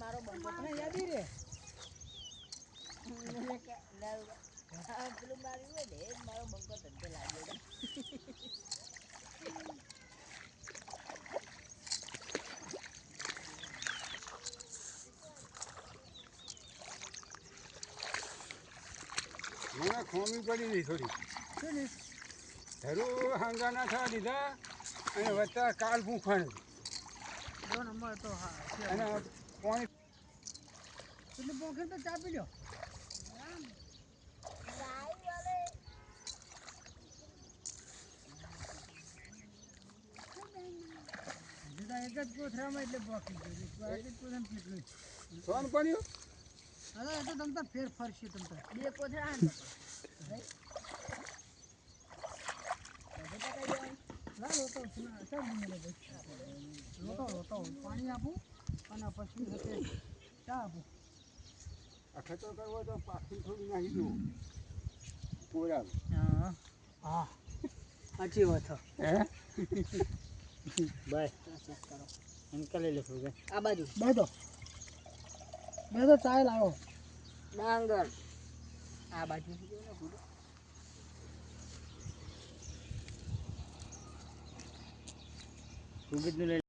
મારો બંકો મને યાદી રે પેલું માર્યું હોય ને એ મારો બંકો ધંધે લાગ્યો હતો. મને ખોમી પડી ગઈ થોડી શું ને ધરું હાંગા ના થવા દીધા અને વત્તા કાલ ભૂખાણ દો નંબર તો હા અને પાણી એટલે પોખર તો ચા પી લ્યો એક જ કોથરામાં એટલે પોખી ગયું એક જ કોથરામાં પીટલું સોન પડ્યું હવે એ તો તમતા ફેર ફરશે તમતા બે કોથળા આન ના રોતો સબ મને રોતો પાણી આપું અને પછી હશે ચા આપું આ ખતો કરવો તો પાછી થોડી નાખી દઉં પૂરા હા હા સાચી વાત હે બાય કરો અંકલ લઈ લેશું આ બાજુ બે તો ચાય લાવો ડાંગર આ બાજુ ને પૂરો સુગીતનું લઈ